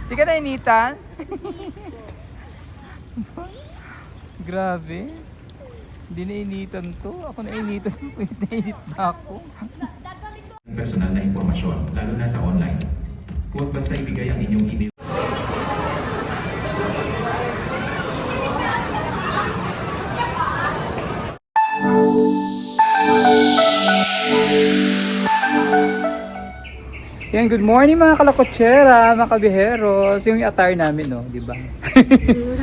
Di ka nainitan? Grabe. Hindi nainitan to. Ako nainitan. Nainit na ako. Personal na impormasyon, lalo na sa online. Huwag basta ibigay ang inyong email. Yan, good morning mga kalakotsera, mga kabiheros. Yung attire namin, no, di ba?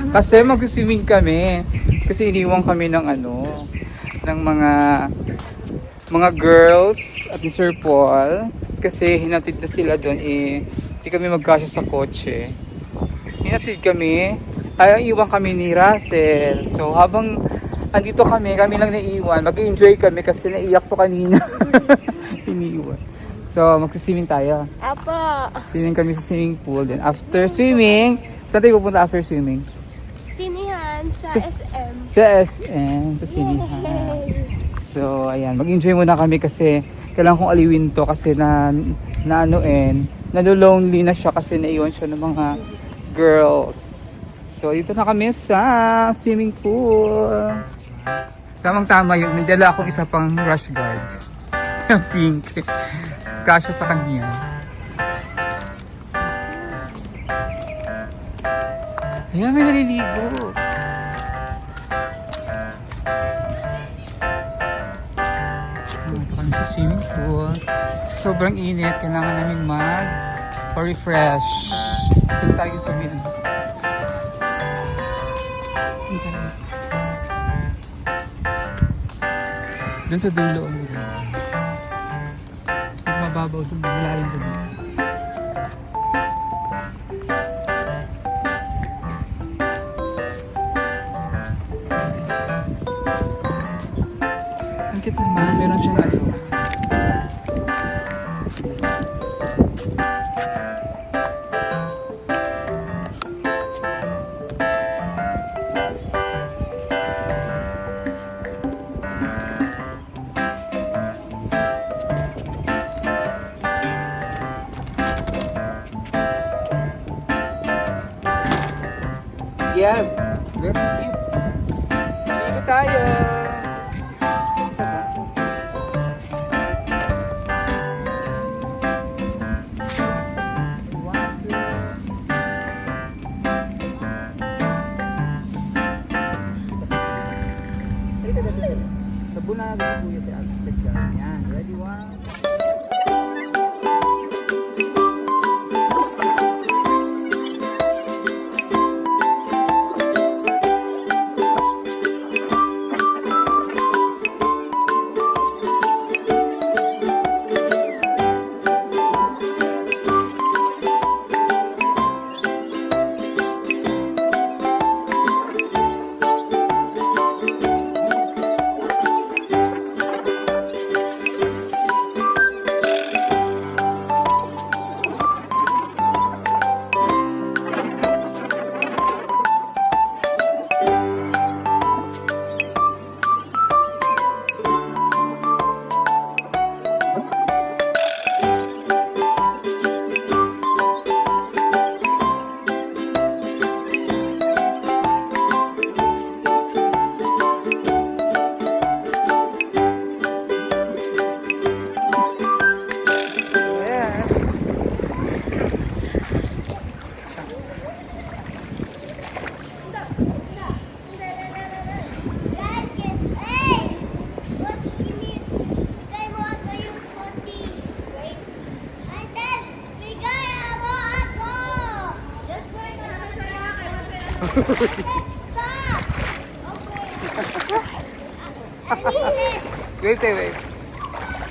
Kasi mag-swimming kami. Kasi iniwan kami ng ng mga girls at ni Sir Paul. Kasi hinatid na sila doon, hindi kami magkasya sa kotse. Hinatid kami, iwan kami ni Russell. So habang andito kami lang naiiwan. Mag-enjoy kami kasi naiyak to kanina. Iniiwan. So, magsiswimming tayo. Apa. Swimming kami sa swimming pool. Then after swimming, saan tayo pupunta after swimming? Sinihan sa SM. Sa SM, sa sinihan. So, ayan. Mag-enjoy muna kami kasi kailangan kong aliwin to kasi nalulonely na siya kasi naiwan siya ng mga girls. So, dito na kami sa swimming pool. Tamang-tama yun. Nagdala akong isa pang rush guard. Pink. Kasya sa kanya. Ayan, may naliligo. Ito kami sa swimming pool. Kasi sobrang init, kailangan namin mag-refresh. Doon tayo sa may doon sa dulo. Mababaw doon, malalim doon. Ang cute naman, meron siyang Yes, that's cute. Dito tayo. Sabuna na si Kuya si Alex. Yan, ready one.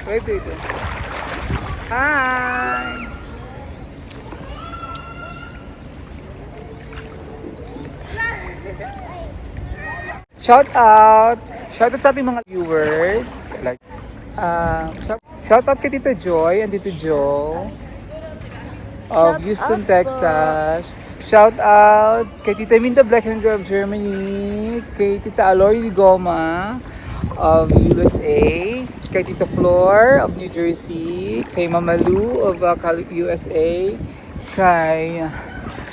Wait. Hi! Shout out sa ating mga viewers. Like, shout out kay Tito Joy and Tito Joe of Houston, Texas. Shout out kay Tita Minda Blackenberg of Germany, kay Tita Aloy Goma of USA, kay Tita Flor of New Jersey, kay Mama Lou of USA, kay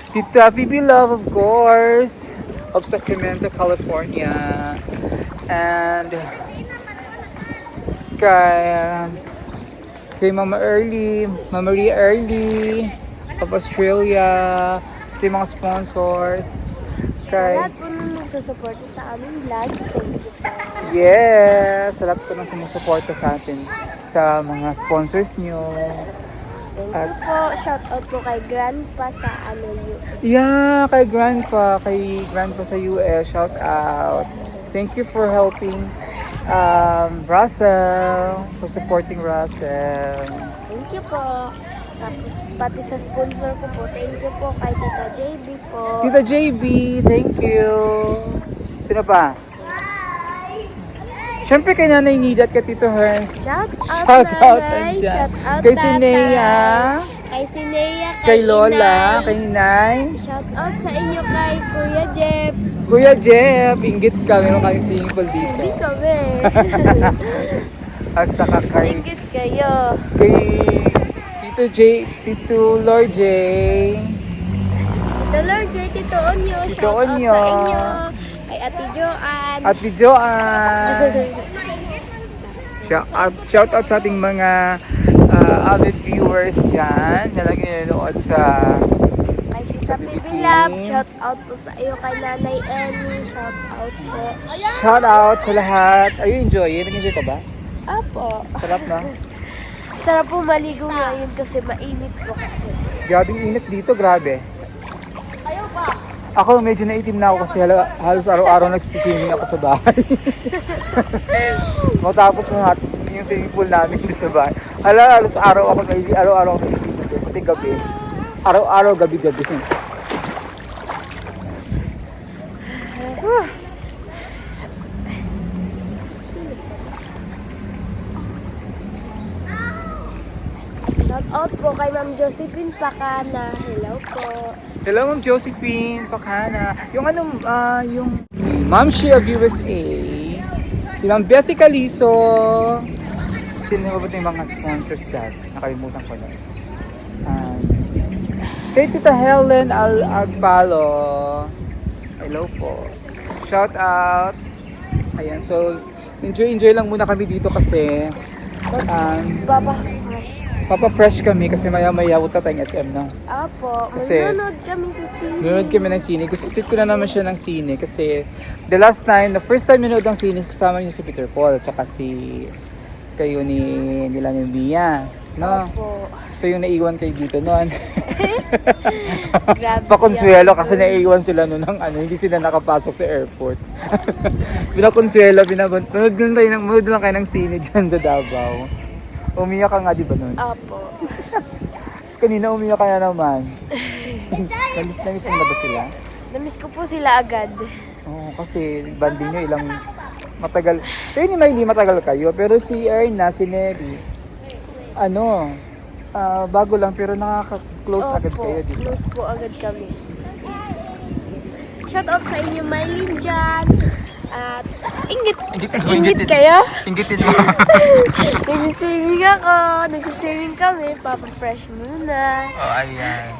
Tita Phoebe Love, of course, of Sacramento, California. And kay Mama Maria Early of Australia, kay mga sponsors, Sa kay lahat po na nagsusuporta sa aming vlog, thank you po. yes, sa lahat po ng sumusuporta sa atin sa mga sponsors nyo. Thank you po. Shout out po kay Grandpa sa Yeah, kay Grandpa sa US, shout out. Thank you for helping Russell, for supporting Russell. Thank you po. Tapos pati sa sponsor ko po, thank you po kay Tita JB po. Tita JB, thank you. Sino pa? Siyempre kay Nanay Nida at kay Tito Herns. Shout out, Shout out nanay. andyan. Shout out Kay tatay. Sinea, Kay Sinea, kay Lola, Inay. kay Ninay. Shout out sa inyo kay Kuya Jeff. Kuya Jeff, inggit ka. Meron kami swimming pool dito. Hindi kami. At saka kay Ingit kayo. Tito Lord J. Tito Lord J, Tito Onyo. Tito Shout out Onyo. sa inyo. Kay Ate Joanne. At ni Joanne. Shout out sa ating mga avid viewers dyan na lagi nanonood sa Kay Tita Sabi Bibi ni- Lab, shout out po sa iyo kay Nanay Emmy, shout out po. shout out sa lahat. Are you enjoying? Nag-enjoy ka ba? Apo. Sarap na. Sarap po maligo ngayon kasi mainit po kasi. Grabe init dito, grabe. Ako medyo naitim na ako kasi halos araw-araw nagsiswimming ako sa bahay. Matapos yung swimming pool namin dito sa bahay. Halos araw-araw ako naitim dito, pati gabi. Araw-araw, gabi-gabi. Shout out po kay Ma'am Josephine Pacana. Hello po. Hello, Ma'am Josephine Pacana. Yung yung si Ma'am Shea of USA, si Ma'am Bethy Calizo, sino ba yung mga sponsors dad? Nakalimutan ko na. Kay Tita Helen Agpalo, hello po. Shout out. Ayan, so enjoy lang muna kami dito kasi Baba. papa-fresh kami kasi maya-maya punta tayong SM na. Apo. Kasi- Manunod kami sa sine. Nanonood kami ng sine. Gusto ko na naman siya ng sine kasi the first time nanood ng sine, kasama niyo si Peter Paul at saka kayo nila ni Mia. No? Apo. So yung naiwan kayo dito noon. Grabe. Pakonsuelo kasi naiwan sila noon ng hindi sila nakapasok sa airport. Pinakonsuelo, manood lang kayo ng sine dyan sa Davao. Umiyak ka nga di ba noon? Apo. Tapos kanina umiyak ka na naman. Namiss mo na ba sila? Namiss ko po sila agad. Oo, kasi banding nyo ilang matagal. Kayo ni Miley matagal kayo, pero si Erna, si Nelly, bago lang pero nakaka-close agad Opo. kayo, di ba? Close po agad kami. Shout out sa inyo, Mylene dyan. At ingit kayo? Inggitin mo. Nag-swimming ako. Nag-swimming kami. Papa-fresh muna. Oh, ayan.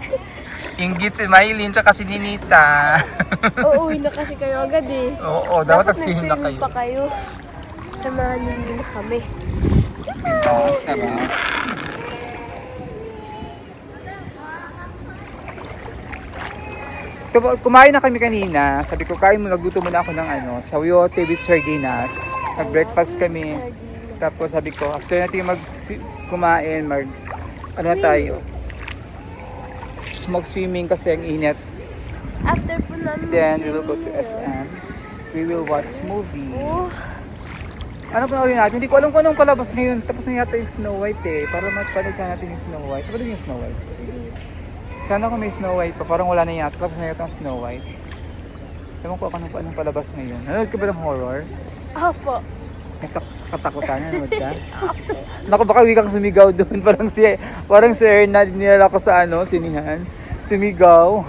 Inggit si Miley tsaka si Ninita. Uuwi na kasi kayo agad eh. Oo, dapat nag-swimming na nag-swimming kayo. pa kayo. Samahan ninyo na kami. Diba? Sarap. Kumain na kami kanina. Sabi ko, kain mo, nagluto muna ako ng sayote with sardinas. Nag-breakfast kami. Tapos sabi ko, after natin kumain, tayo? Mag-swimming kasi ang init. After po namin Then we will go to swimming, SM. We will watch movie. Oh, Ano panoorin natin? Hindi ko alam kung anong palabas ngayon. Tapos na yata yung Snow White eh. Para mapanood sana natin yung Snow White. Ano yung Snow White? Sana kung may Snow White pa. Parang wala na yata. Tapos na yata yung Snow White. Ewan ko anong palabas ngayon. Nanood ka ba ng horror? Opo. Katakutan, nanood ka? Naku, baka hindi kang sumigaw doon. Parang si Erna, dinala ko sa sinihan. Sumigaw.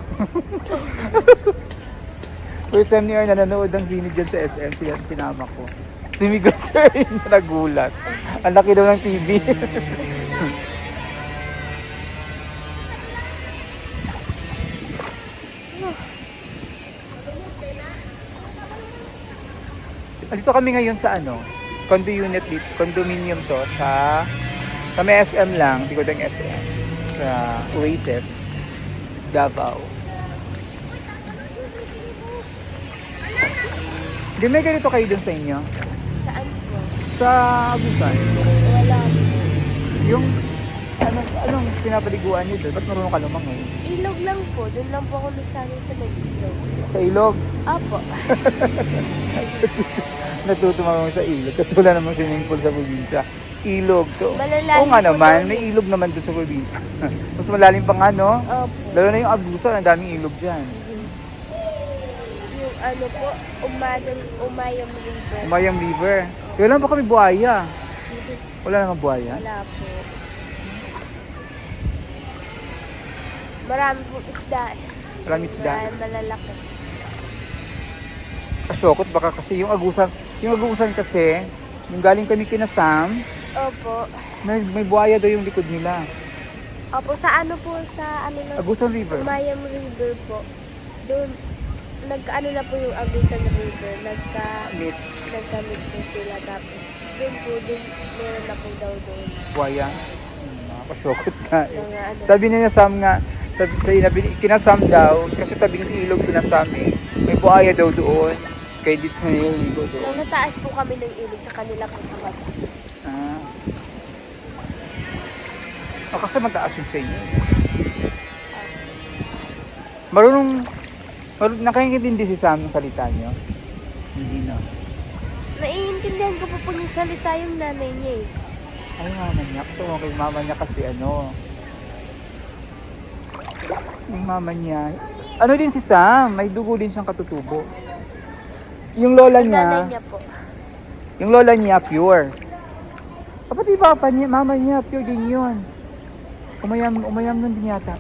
First time ni Erna nanood ng sini dyan sa SM. Sinama ko. Sumigaw si Erna, nagulat. Ang laki daw ng TV. Dito kami ngayon sa ano, condo unit dito, condominium to sa may SM lang, di ko ng SM, sa Oasis, Davao. Di may ganito kayo dun sa inyo? Saan po? Sa Agusan. Wala po. Yung, anong pinapaliguan niyo doon? Ba't marunong ka lumangoy? Ilog lang po. Doon lang po ako nasanay sa nag-ilog. Sa ilog? Apo. Natutumawang sa ilog kasi wala namang swimming pool sa probinsya. Ilog to. Malalalim Oo nga po naman, doon. may ilog naman doon sa probinsya. Mas malalim pa nga, no? Opo. Lalo na yung Agusan, ang daming ilog dyan. Yung ano po, Umayam River. Umayang River. Wala pa kami buhaya. Wala namang buhaya. Wala po. Marami pong isda. Maraming isda. Malalaki. Kasyokot baka kasi yung Agusan kasi, yung galing kami kina Sam, Opo. may buhaya daw yung likod nila. Opo, sa ano po, sa ano na Agusan River. Umayam River po. Doon, nagkaano na po yung Agusan River. Meet. Nagkamit po sila. Tapos, doon po, meron na po daw doon. Buhaya. Kasyokot nga eh. Mga ano. Sabi niya Sam nga, kinasam daw, kasi tabing ilog kinasam eh. May buhaya daw doon. Kaya dito na yung ligo doon. Nung nataas po kami ng ilog sa kanila po sa bata. Ah. Kasi mataas yung sa inyo. Marunong nakakaintindi si Sam ng salita niyo? Hindi na. Naiintindihan ko po yung salita yung nanay niya eh. Ay, mama niya. Gusto mo kay mama niya kasi ano. Yung mama niya. Ano din si Sam? May dugo din siyang katutubo. Yung lola Yung nanay niya, niya po. yung lola niya pure. Pati papa niya, mama niya pure din yun. Umayam nun din yata.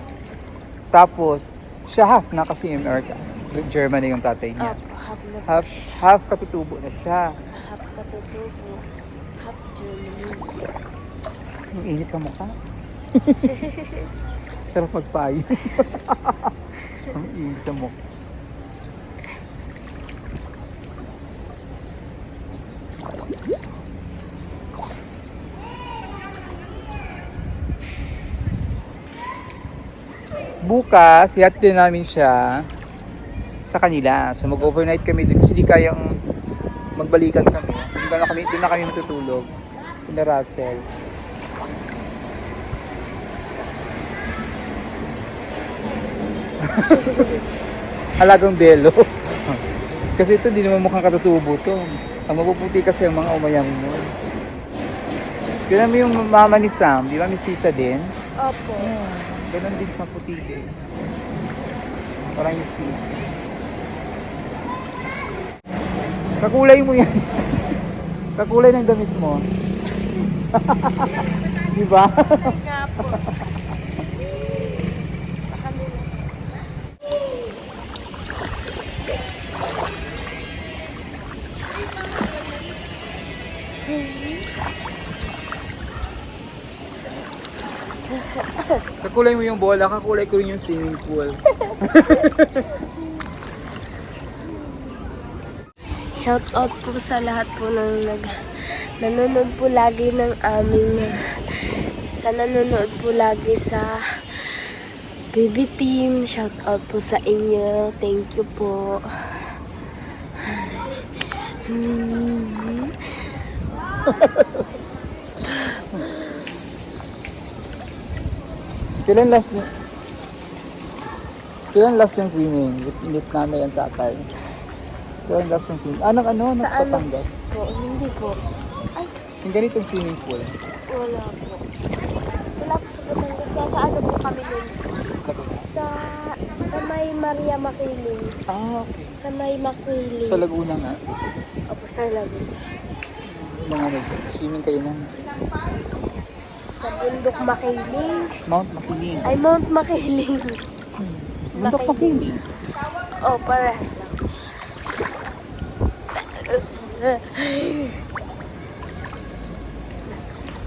Tapos, siya half na kasi yung America. Germany yung tatay niya. Half na po. Half katutubo na siya. Half katutubo. Half Germany. Yung init sa mukha. Sarap magpayo. Ang init sa mukha. Bukas, ihatid namin siya sa kanila. So mag-overnight kami doon kasi di kayang magbalikan kami. Doon na kami matutulog. Sina Russell. Alagang belo. Kasi ito, di naman mukhang katutubo to. Ang mapuputi kasi ang mga umayang mo. Tignan mo yung mama ni Sam, di ba? Miss Tisa din. Opo. Ganon din sa puti din. Parang Miss Tisa. Kakulay mo yan. Kakulay ng damit mo. Di ba? Nga po. Kakulay mo yung bola, kakulay ko rin yung swimming pool. Shout out po sa lahat po ng nanonood po lagi ng aming nanonood po lagi sa baby team. Shout out po sa inyo. Thank you po. Kailan last yung swimming? With nanay ang tatay. Kailan last yung swimming? Anong Sa nagpapangas? Po, hindi po. Ay, Yung ganitong swimming pool. wala po. Wala po sa Batangas. Nasa ano po kami nun? Laguna. Sa may Maria Makiling. Ah, okay. Sa may Makiling. Sa Laguna nga. Opo, sa Laguna. Mga swimming kayo ng Sa bundok Makiling. Mount Makiling. Ay, Mount Makiling. Bundok Makiling. Oh, parehas lang.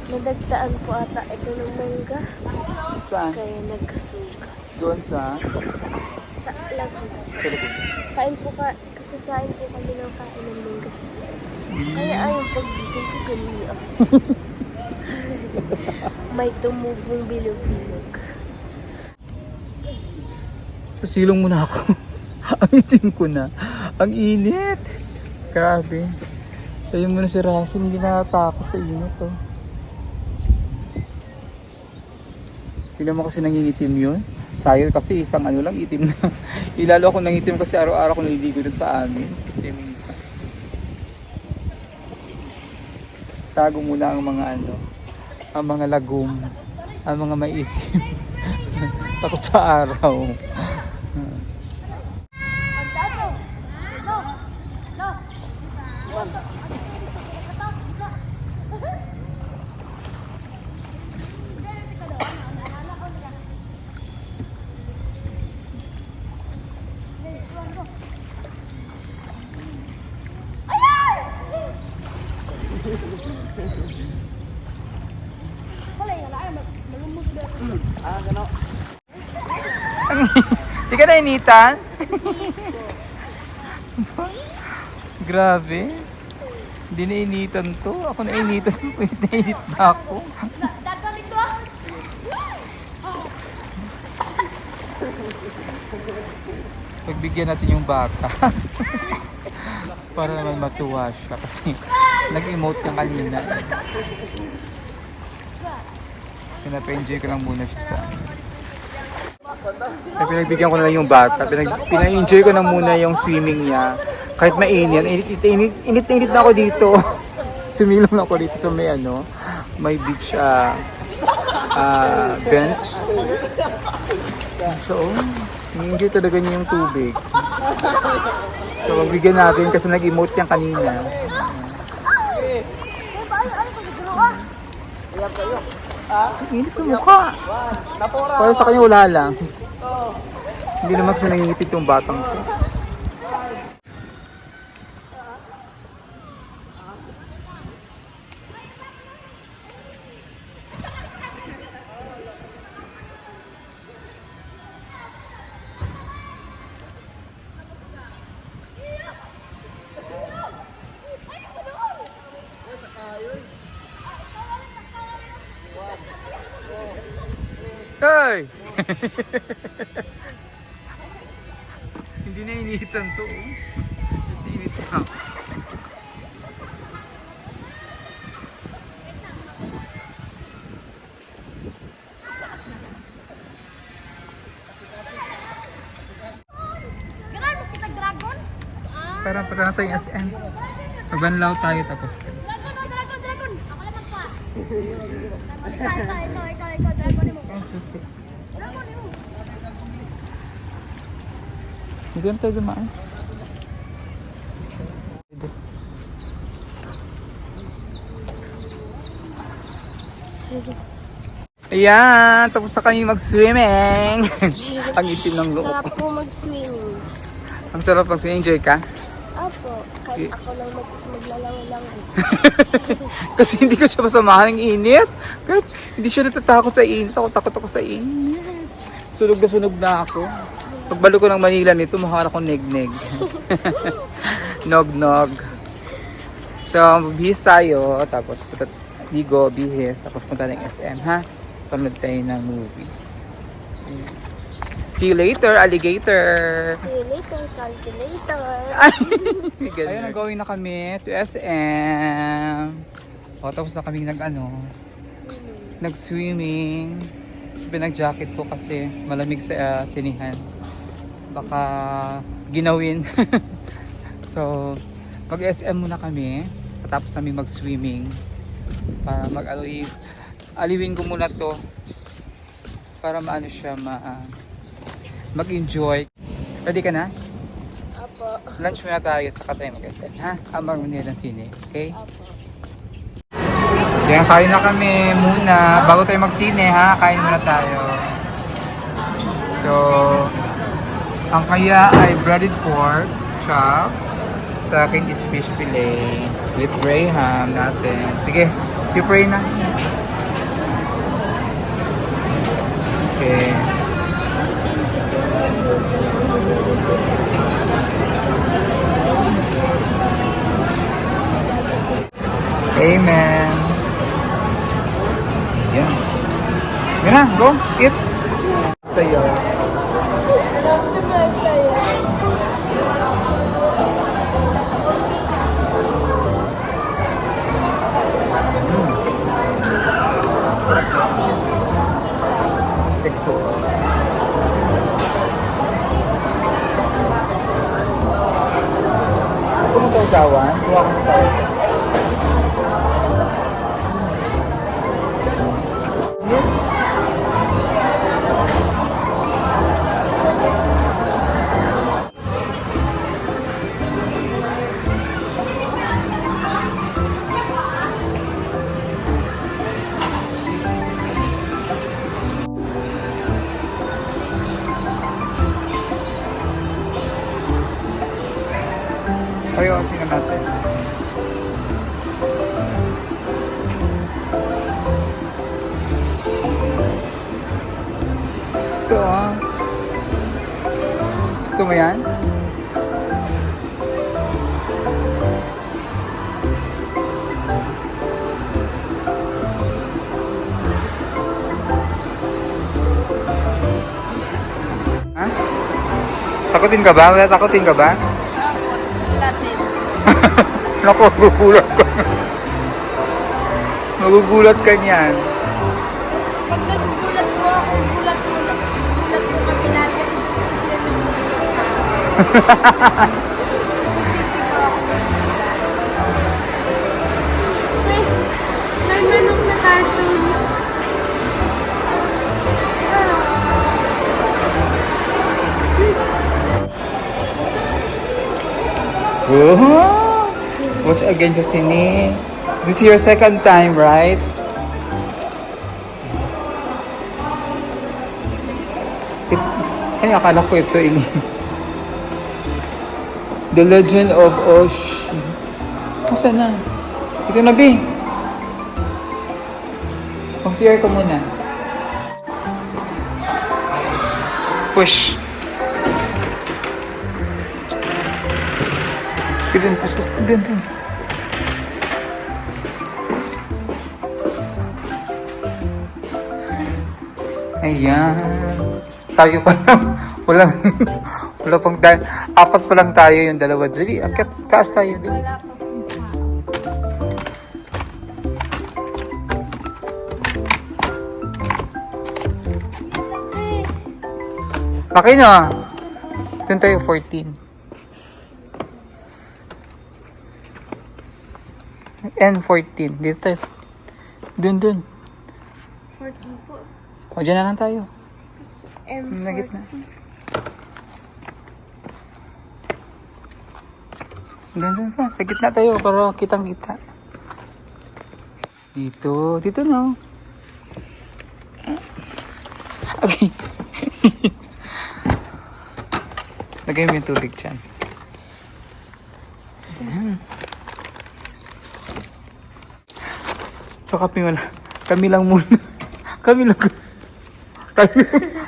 Nadagtaan po ata ito ng mangga. Saan? Kaya nagkasuga. Doon sa Sa Laguna. Laguna. Kain po kasi kain po kami ng kain ng mangga. Kaya ayun, paggising ko ganyan. May tumubong bilog-bilog. Sa silong muna ako. Ang itim ko na. Ang init. Grabe. Ayun muna si Russell, hindi natatakot sa init oh. Hindi naman kasi nangingitim yun. Tayo kasi isang ano lang itim na. Ilalo ako nangitim kasi araw-araw ko naliligo dun sa amin. Sa swimming pool. Tago muna ang mga ano. Ang mga lagom. Ang mga maitim. Takot sa araw. Di ka nainitan? Grabe. Hindi nainitan to. Ako nainitan. Nainit na ako. Pagbigyan natin yung bata. Para naman matuwa siya. Kasi nag-emote niya kanina. Pinapa-enjoy ko lang muna siya sa pinagbigyan ko na lang yung bata. Pina-enjoy ko na muna yung swimming niya. Kahit mainit. Init na ako dito. Sumilong ako dito sa may ano, may beach bench. So, enjoy talaga niya yung tubig. So, magbigyan natin kasi nag-emote niya kanina. Init sa mukha. Para sa kanya wala lang. Hindi naman kasi nangingitig yung batang ko. Hey! Hindi na inihitan to. Hindi inihitan. Parang punta na tayo yung SM. Magbanlaw tayo tapos tayo. Hindi na tayo dumaan. Ayan, tapos na kami mag-swimming. Ang itim ng loob. Sarap po mag-swimming. Ang sarap mag-swimming. Enjoy ka? Apo, kahit ako lang mag-isa maglalangoy. Kasi hindi ko siya masamahan ng init. Kahit hindi siya natatakot sa init. Ako takot ako sa init. Sunog na ako. Pagbalik ko ng Manila nito, mukha akong neg-neg. Nog-nog. So, bihis tayo. Tapos ligo, bihis. Tapos punta ng SM, ha? Panood tayo ng movies. See you later, alligator! See you later, calculator! Ayun, nag-going na kami to SM. O, tapos na kami nag-swimming. So, pinag-jacket ko kasi malamig sa sinihan. Baka ginawin. So, mag-SM muna kami. Tapos kami mag-swimming. Para aliwin ko muna to. Para maano siya, mag-enjoy. Ready ka na? Apo. Lunch muna tayo, tsaka tayo mag-SM, ha? Habang muna ng sine, okay? Apo. Yan, kain na kami muna. Bago tayo mag-sine, ha? Kain muna tayo. So, ang kaya ay breaded pork, chop. Sa akin is fish fillet with graham natin. Sige, you pray na. Okay. na, go, eat. Sa'yo. Exo. Gusto mo sausawan? Kuha ko sa sausawan. Ayaw, tingnan natin. Ito ah. Gusto mo yan? Ha? Takutin ka ba? Wala takutin ka ba? Naku, magugulat ka. Magugulat ka niyan. Pag nagugulat po ako, gulat po kami lahat kasi dito sila nagugulat sa akin. Sisigaw ako ng gulat. May manok na cartoon. Oh, watch again, Josini. This is your second time, right? Ay, akala ko ito ini. The Legend of Osh. Asa na? Ito na, B. Mag-CR ka muna. Push. Dun, push. Dun. Ayan. Tayo pa lang. Wala pang apat pa lang tayo yung dalawa. Dali, akit, taas tayo. Dali. Okay na. Doon tayo 14. N14. Dito tayo. Dun. 14 po. O, dyan na lang tayo. M14. Na gitna. Dun pa. Sa gitna tayo para kitang-kita. Dito na. Okay. Lagay mo yung tubig dyan. Ayan. So kami lang muna. Kami lang.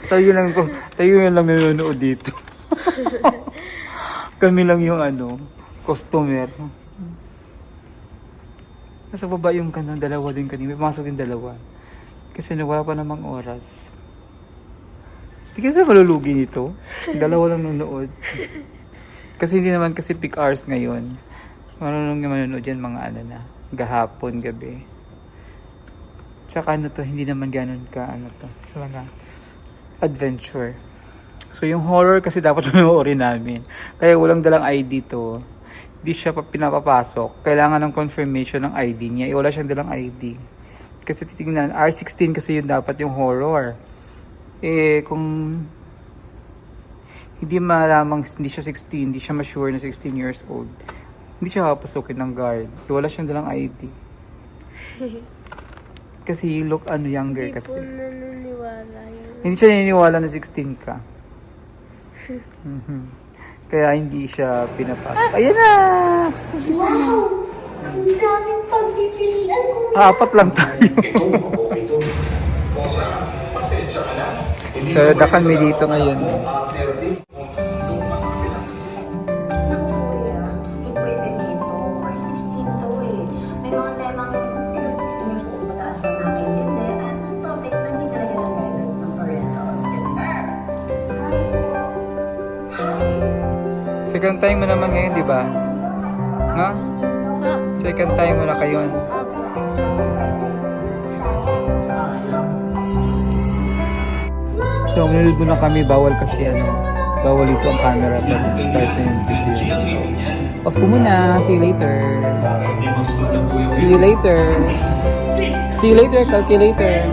Tayo lang nanonood dito. Kami lang yung customer. Nasa baba yung dalawa din kanina. May pumasok din dalawa. Kasi wala pa namang oras. Di kasi malulugi nito. Dalawa lang nanonood. Kasi hindi naman kasi peak hours ngayon. Marunong yung manonood yan mga gahapon, gabi. Tsaka hindi naman ganun ka, sa mga adventure. So yung horror kasi dapat panoorin namin. Kaya walang dalang ID to. Hindi siya pinapapasok. Kailangan ng confirmation ng ID niya. Wala siyang dalang ID. Kasi titingnan, R16 kasi yun dapat yung horror. Kung hindi malamang hindi siya 16, hindi siya ma-sure na 16 years old, hindi siya papasukin ng guard. Wala siyang dalang ID. Kasi you look younger Hindi kasi. po naniniwala yun. Hindi siya naniniwala na 16 ka. Kaya hindi siya pinapasok. Ayan na! Wow! Ang daming pagpipilian ko. Apat lang tayo. So, dakan mi dito ngayon. Pwede dito, or 16 to eh. May mga temang 16 years old mataas na nakakaintindi at ang topics na hindi talaga ng Second time mo naman ngayon, di ba? No? Second time mo na kayo. So, nanonood muna kami. Bawal kasi bawal ito ang camera pag start na yung video. So, off ko muna. See you later. See you later. See you later, calculator.